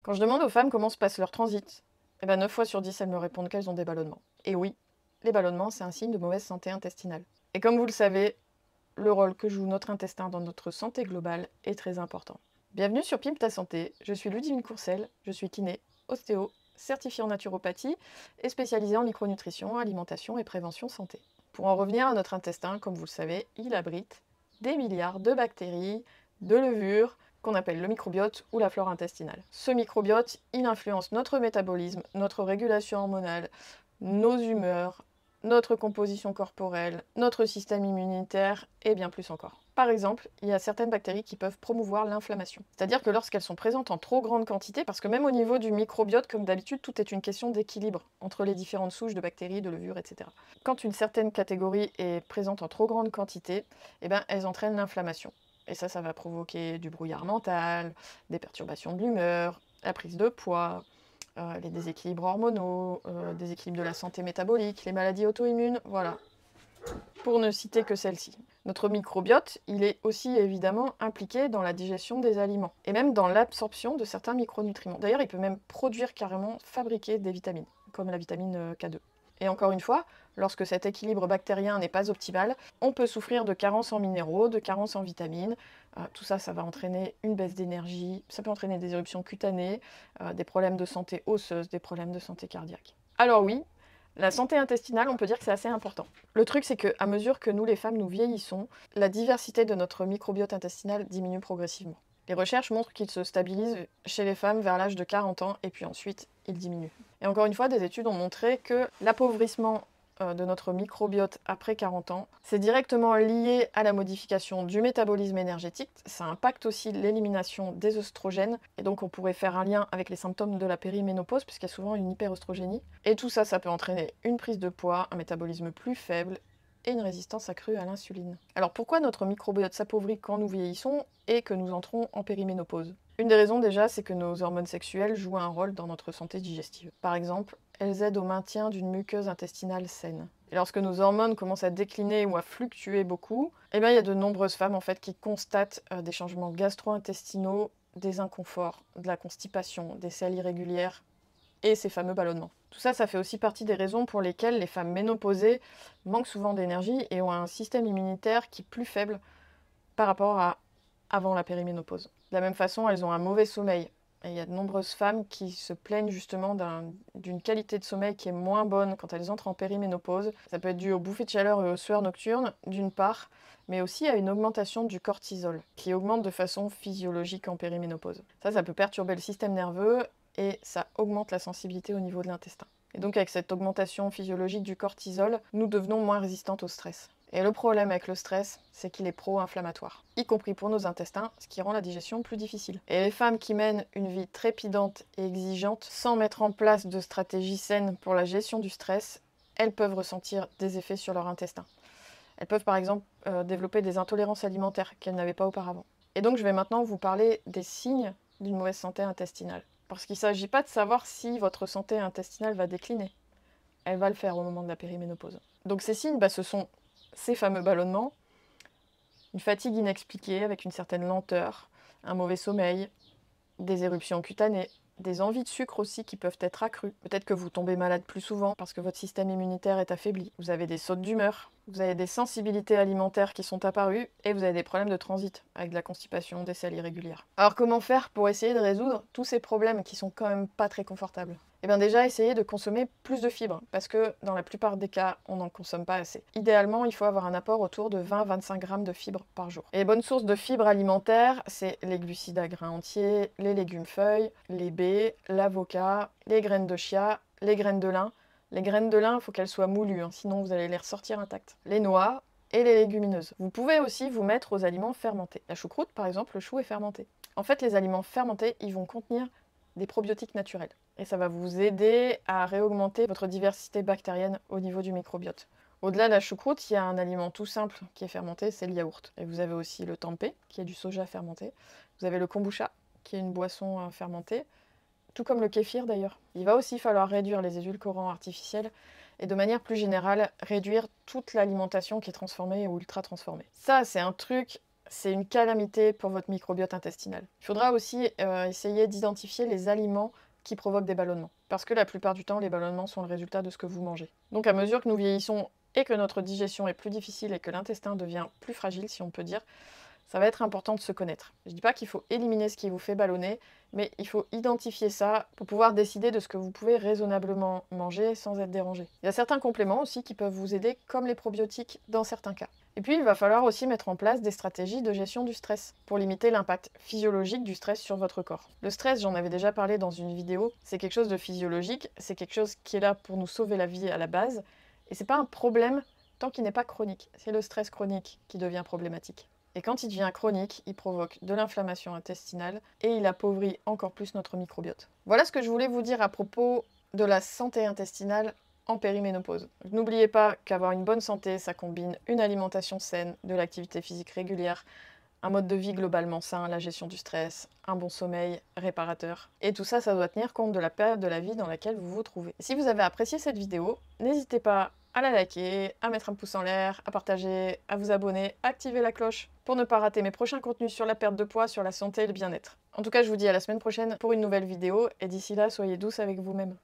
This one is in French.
Quand je demande aux femmes comment se passe leur transit, eh ben 9 fois sur 10, elles me répondent qu'elles ont des ballonnements. Et oui, les ballonnements, c'est un signe de mauvaise santé intestinale. Et comme vous le savez, le rôle que joue notre intestin dans notre santé globale est très important. Bienvenue sur Pimp ta santé, je suis Ludivine Courcel, je suis kiné, ostéo, certifiée en naturopathie et spécialisée en micronutrition, alimentation et prévention santé. Pour en revenir à notre intestin, comme vous le savez, il abrite des milliards de bactéries, de levures, qu'on appelle le microbiote ou la flore intestinale. Ce microbiote, il influence notre métabolisme, notre régulation hormonale, nos humeurs, notre composition corporelle, notre système immunitaire et bien plus encore. Par exemple, il y a certaines bactéries qui peuvent promouvoir l'inflammation. C'est-à-dire que lorsqu'elles sont présentes en trop grande quantité, parce que même au niveau du microbiote, comme d'habitude, tout est une question d'équilibre entre les différentes souches de bactéries, de levures, etc. Quand une certaine catégorie est présente en trop grande quantité, eh ben, elles entraînent l'inflammation. Et ça va provoquer du brouillard mental, des perturbations de l'humeur, la prise de poids, les déséquilibres hormonaux, déséquilibres de la santé métabolique, les maladies auto-immunes, voilà, pour ne citer que celles-ci. Notre microbiote, il est aussi évidemment impliqué dans la digestion des aliments, et même dans l'absorption de certains micronutriments. D'ailleurs, il peut même produire carrément, fabriquer des vitamines, comme la vitamine K2. Et encore une fois, lorsque cet équilibre bactérien n'est pas optimal, on peut souffrir de carences en minéraux, de carences en vitamines. Tout ça, ça va entraîner une baisse d'énergie, ça peut entraîner des éruptions cutanées, des problèmes de santé osseuse, des problèmes de santé cardiaque. Alors oui, la santé intestinale, on peut dire que c'est assez important. Le truc, c'est qu'à mesure que nous, les femmes, nous vieillissons, la diversité de notre microbiote intestinal diminue progressivement. Les recherches montrent qu'il se stabilise chez les femmes vers l'âge de 40 ans et puis ensuite, il diminue. Et encore une fois, des études ont montré que l'appauvrissement de notre microbiote après 40 ans, c'est directement lié à la modification du métabolisme énergétique. Ça impacte aussi l'élimination des œstrogènes. Et donc, on pourrait faire un lien avec les symptômes de la périménopause, puisqu'il y a souvent une hyperoestrogénie. Et tout ça, ça peut entraîner une prise de poids, un métabolisme plus faible et une résistance accrue à l'insuline. Alors, pourquoi notre microbiote s'appauvrit quand nous vieillissons et que nous entrons en périménopause? Une des raisons déjà, c'est que nos hormones sexuelles jouent un rôle dans notre santé digestive. Par exemple, elles aident au maintien d'une muqueuse intestinale saine. Et lorsque nos hormones commencent à décliner ou à fluctuer beaucoup, eh bien, il y a de nombreuses femmes en fait qui constatent des changements gastro-intestinaux, des inconforts, de la constipation, des selles irrégulières et ces fameux ballonnements. Tout ça, ça fait aussi partie des raisons pour lesquelles les femmes ménopausées manquent souvent d'énergie et ont un système immunitaire qui est plus faible par rapport à avant la périménopause. De la même façon, elles ont un mauvais sommeil. Et il y a de nombreuses femmes qui se plaignent justement d'une qualité de sommeil qui est moins bonne quand elles entrent en périménopause. Ça peut être dû aux bouffées de chaleur et aux sueurs nocturnes, d'une part, mais aussi à une augmentation du cortisol, qui augmente de façon physiologique en périménopause. Ça peut perturber le système nerveux et ça augmente la sensibilité au niveau de l'intestin. Et donc avec cette augmentation physiologique du cortisol, nous devenons moins résistantes au stress. Et le problème avec le stress, c'est qu'il est pro-inflammatoire, y compris pour nos intestins, ce qui rend la digestion plus difficile. Et les femmes qui mènent une vie trépidante et exigeante, sans mettre en place de stratégies saines pour la gestion du stress, elles peuvent ressentir des effets sur leur intestin. Elles peuvent par exemple développer des intolérances alimentaires qu'elles n'avaient pas auparavant. Et donc je vais maintenant vous parler des signes d'une mauvaise santé intestinale. Parce qu'il ne s'agit pas de savoir si votre santé intestinale va décliner. Elle va le faire au moment de la périménopause. Donc ces signes, ce sont ces fameux ballonnements, une fatigue inexpliquée avec une certaine lenteur, un mauvais sommeil, des éruptions cutanées, des envies de sucre aussi qui peuvent être accrues. Peut-être que vous tombez malade plus souvent parce que votre système immunitaire est affaibli. Vous avez des sautes d'humeur, vous avez des sensibilités alimentaires qui sont apparues et vous avez des problèmes de transit avec de la constipation, des selles irrégulières. Alors comment faire pour essayer de résoudre tous ces problèmes qui sont quand même pas très confortables? Eh bien déjà, essayez de consommer plus de fibres, parce que dans la plupart des cas, on n'en consomme pas assez. Idéalement, il faut avoir un apport autour de 20-25 grammes de fibres par jour. Et les bonnes sources de fibres alimentaires, c'est les glucides à grains entiers, les légumes feuilles, les baies, l'avocat, les graines de chia, les graines de lin. Les graines de lin, il faut qu'elles soient moulues, sinon vous allez les ressortir intactes. Les noix et les légumineuses. Vous pouvez aussi vous mettre aux aliments fermentés. La choucroute, par exemple, le chou est fermenté. En fait, les aliments fermentés, ils vont contenir des probiotiques naturels. Et ça va vous aider à réaugmenter votre diversité bactérienne au niveau du microbiote. Au-delà de la choucroute, il y a un aliment tout simple qui est fermenté, c'est le yaourt. Et vous avez aussi le tempeh, qui est du soja fermenté. Vous avez le kombucha, qui est une boisson fermentée, tout comme le kéfir d'ailleurs. Il va aussi falloir réduire les édulcorants artificiels et de manière plus générale, réduire toute l'alimentation qui est transformée ou ultra transformée. Ça, c'est un truc c'est une calamité pour votre microbiote intestinal. Il faudra aussi essayer d'identifier les aliments qui provoquent des ballonnements. Parce que la plupart du temps, les ballonnements sont le résultat de ce que vous mangez. Donc à mesure que nous vieillissons et que notre digestion est plus difficile et que l'intestin devient plus fragile, si on peut dire, ça va être important de se connaître. Je ne dis pas qu'il faut éliminer ce qui vous fait ballonner, mais il faut identifier ça pour pouvoir décider de ce que vous pouvez raisonnablement manger sans être dérangé. Il y a certains compléments aussi qui peuvent vous aider, comme les probiotiques dans certains cas. Et puis, il va falloir aussi mettre en place des stratégies de gestion du stress pour limiter l'impact physiologique du stress sur votre corps. Le stress, j'en avais déjà parlé dans une vidéo, c'est quelque chose de physiologique, c'est quelque chose qui est là pour nous sauver la vie à la base, et c'est pas un problème tant qu'il n'est pas chronique. C'est le stress chronique qui devient problématique. Et quand il devient chronique, il provoque de l'inflammation intestinale et il appauvrit encore plus notre microbiote. Voilà ce que je voulais vous dire à propos de la santé intestinale en périménopause. N'oubliez pas qu'avoir une bonne santé, ça combine une alimentation saine, de l'activité physique régulière, un mode de vie globalement sain, la gestion du stress, un bon sommeil réparateur. Et tout ça, ça doit tenir compte de la période de la vie dans laquelle vous vous trouvez. Si vous avez apprécié cette vidéo, n'hésitez pas à la liker, à mettre un pouce en l'air, à partager, à vous abonner, à activer la cloche pour ne pas rater mes prochains contenus sur la perte de poids, sur la santé et le bien-être. En tout cas, je vous dis à la semaine prochaine pour une nouvelle vidéo et d'ici là, soyez douce avec vous-même.